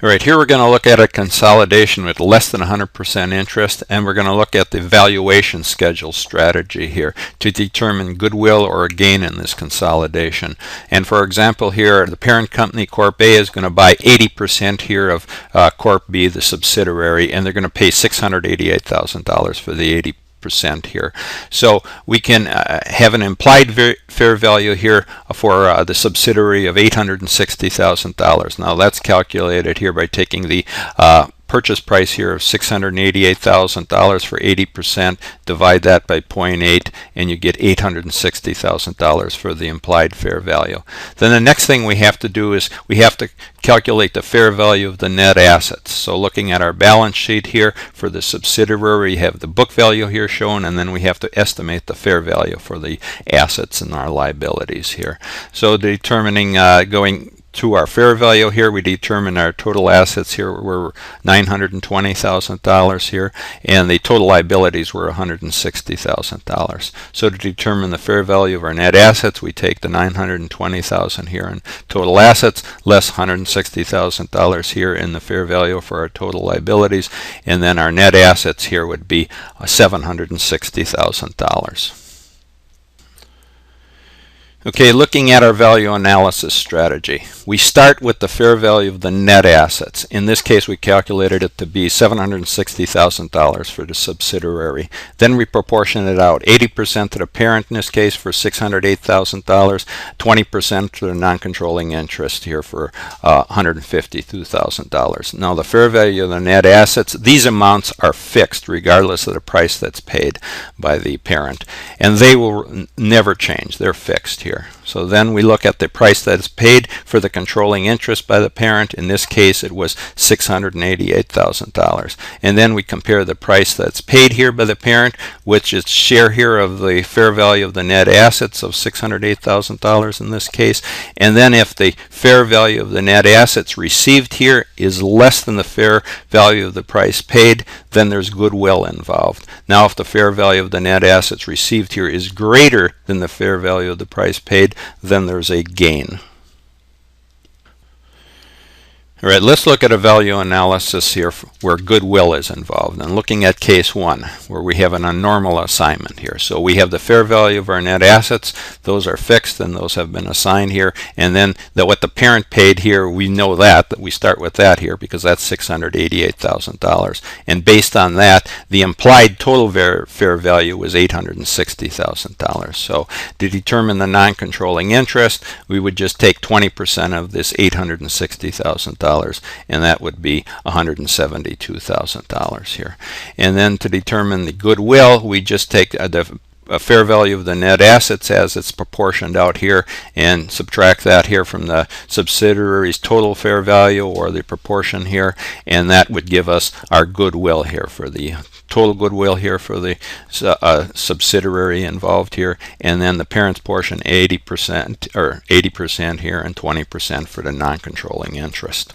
All right, here we're going to look at a consolidation with less than 100% interest, and we're going to look at the valuation schedule strategy here to determine goodwill or a gain in this consolidation. And for example here, the parent company Corp A is going to buy 80% here of Corp B, the subsidiary, and they're going to pay $688,000 for the 80% here. So we can have an implied fair value here for the subsidiary of $860,000. Now that's calculated here by taking the purchase price here of $688,000 for 80%, divide that by 0.8, and you get $860,000 for the implied fair value. Then the next thing we have to do is we have to calculate the fair value of the net assets. So looking at our balance sheet here for the subsidiary, we have the book value here shown, and then we have to estimate the fair value for the assets and our liabilities here. So determining going to our fair value here, we determine our total assets here were $920,000 here, and the total liabilities were $160,000. So to determine the fair value of our net assets, we take the $920,000 here in total assets less $160,000 here in the fair value for our total liabilities, and then our net assets here would be $760,000. Okay, looking at our value analysis strategy, we start with the fair value of the net assets. In this case, we calculated it to be $760,000 for the subsidiary. Then we proportion it out, 80% to the parent in this case for $608,000, 20% to the non-controlling interest here for $152,000. Now the fair value of the net assets, these amounts are fixed regardless of the price that's paid by the parent, and they will never change. They're fixed here. So then we look at the price that is paid for the controlling interest by the parent. In this case it was $688,000. And then we compare the price that's paid here by the parent, which is share here of the fair value of the net assets of $608,000 in this case. And then if the fair value of the net assets received here is less than the fair value of the price paid, then there's goodwill involved. Now if the fair value of the net assets received here is greater than the fair value of the price paid, then there's a gain. All right, let's look at a value analysis here where goodwill is involved. And looking at case 1, where we have an abnormal assignment here. So we have the fair value of our net assets. Those are fixed, and those have been assigned here. And then what the parent paid here, we know that we start with that here because that's $688,000. And based on that, the implied total fair value was $860,000. So to determine the non-controlling interest, we would just take 20% of this $860,000. And that would be $172,000 here. And then to determine the goodwill, we just take the fair value of the net assets as it's proportioned out here and subtract that here from the subsidiary's total fair value or the proportion here, and that would give us our goodwill here for the total goodwill here for the subsidiary involved here, and then the parent's portion 80% or 80% here and 20% for the non-controlling interest.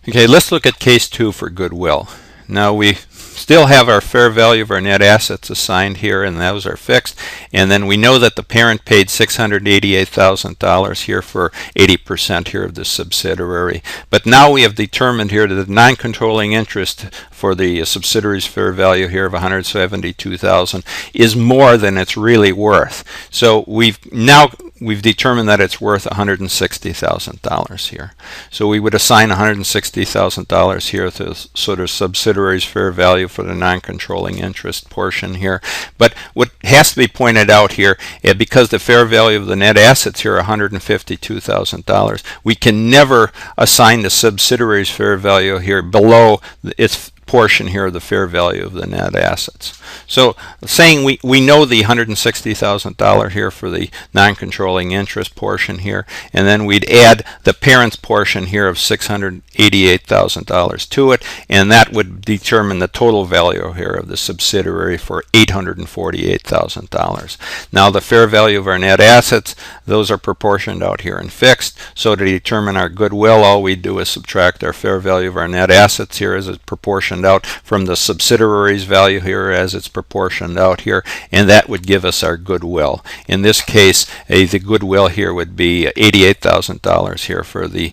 Okay, let's look at case 2 for goodwill. Now we still have our fair value of our net assets assigned here, and those are fixed. And then we know that the parent paid $688,000 here for 80% here of the subsidiary. But now we have determined here that the non-controlling interest for the subsidiary's fair value here of $172,000 is more than it's really worth. So we've determined that it's worth $160,000 here. So we would assign $160,000 here to sort of subsidiary's fair value for the non-controlling interest portion here. But what has to be pointed out here, because the fair value of the net assets here are $152,000, we can never assign the subsidiary's fair value here below its portion here of the fair value of the net assets. So saying we know the $160,000 here for the non-controlling interest portion here, and then we'd add the parent's portion here of $688,000 to it, and that would determine the total value here of the subsidiary for $848,000. Now the fair value of our net assets, those are proportioned out here and fixed. So to determine our goodwill, all we do is subtract our fair value of our net assets here as a proportion proportioned out from the subsidiary's value here as it's proportioned out here, and that would give us our goodwill. In this case, the goodwill here would be $88,000 here for the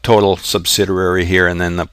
total subsidiary here, and then the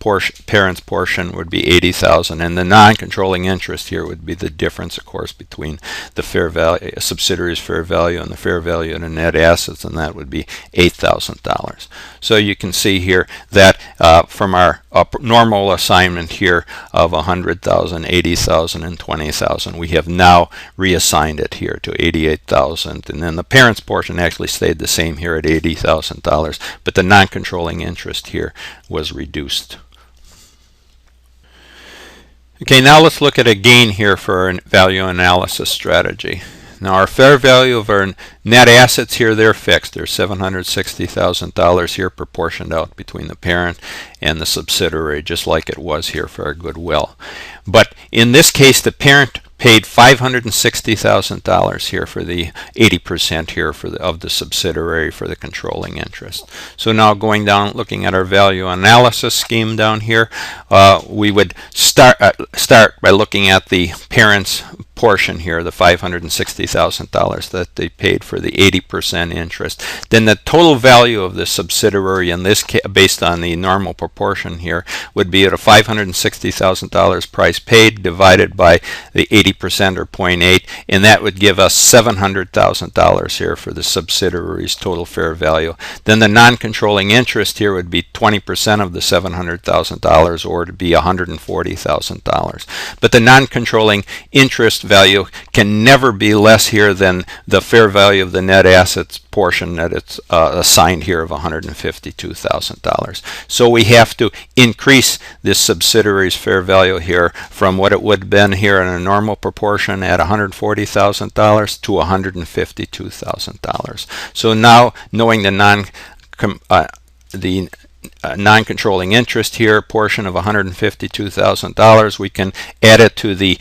parent's portion would be $80,000, and the non-controlling interest here would be the difference, of course, between the fair value, subsidiary's fair value and the fair value of the net assets, and that would be $8,000. So you can see here that from our normal assignment here of 100,000, 80,000, and 20,000, we have now reassigned it here to 88,000, and then the parent's portion actually stayed the same here at $80,000, but the non-controlling interest here was reduced. Okay, now let's look at a gain here for our value analysis strategy. Now our fair value of our net assets here, they're fixed. They're $760,000 here proportioned out between the parent and the subsidiary, just like it was here for our goodwill. But in this case, the parent paid $560,000 here for the 80% here of the subsidiary for the controlling interest. So now going down, looking at our value analysis scheme down here, we would start by looking at the parent's portion here, the $560,000 that they paid for the 80% interest. Then the total value of the subsidiary in this case, based on the normal proportion here, would be at a $560,000 price paid divided by the 80% or 0.8, and that would give us $700,000 here for the subsidiary's total fair value. Then the non-controlling interest here would be 20% of the $700,000, or to be $140,000. But the non-controlling interest value can never be less here than the fair value of the net assets portion that it's assigned here of $152,000. So we have to increase this subsidiary's fair value here from what it would have been here in a normal proportion at $140,000 to $152,000. So now, knowing the non-controlling interest here portion of $152,000, we can add it to the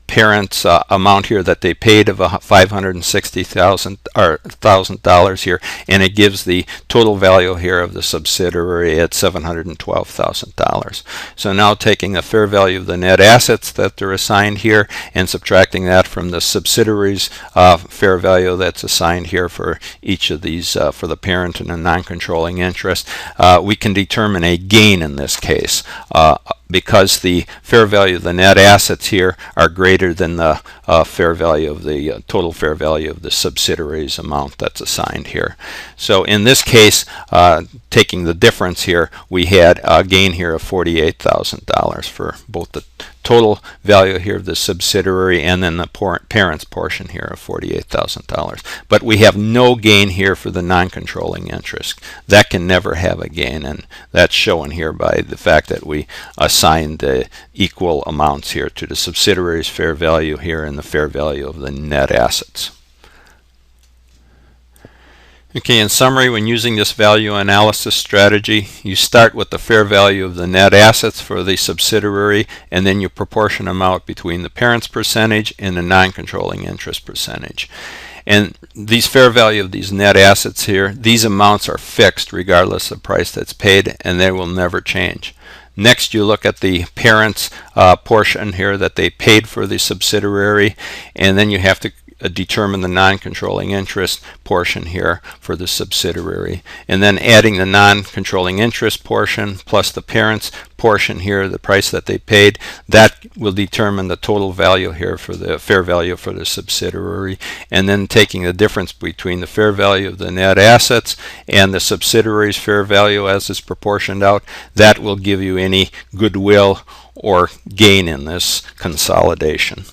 parent's amount here that they paid of $560,000 here, and it gives the total value here of the subsidiary at $712,000. So now taking the fair value of the net assets that they're assigned here and subtracting that from the subsidiary's fair value that's assigned here for each of these for the parent and the non-controlling interest, we can determine a gain in this case. Because the fair value of the net assets here are greater than the fair value of the total fair value of the subsidiary's amount that's assigned here. So in this case, taking the difference here, we had a gain here of $48,000 for both the total value here of the subsidiary and then the parent's portion here of $48,000. But we have no gain here for the non-controlling interest. That can never have a gain, and that's shown here by the fact that we assigned equal amounts here to the subsidiary's fair value here and the fair value of the net assets. Okay, in summary, when using this value analysis strategy, you start with the fair value of the net assets for the subsidiary, and then you proportion them out between the parent's percentage and the non-controlling interest percentage. And these fair value of these net assets here, these amounts are fixed regardless of the price that's paid, and they will never change. Next, you look at the parent's portion here that they paid for the subsidiary, and then you have to determine the non-controlling interest portion here for the subsidiary, and then adding the non-controlling interest portion plus the parent's portion here, the price that they paid, that will determine the total value here for the fair value for the subsidiary, and then taking the difference between the fair value of the net assets and the subsidiary's fair value as it's proportioned out, that will give you any goodwill or gain in this consolidation.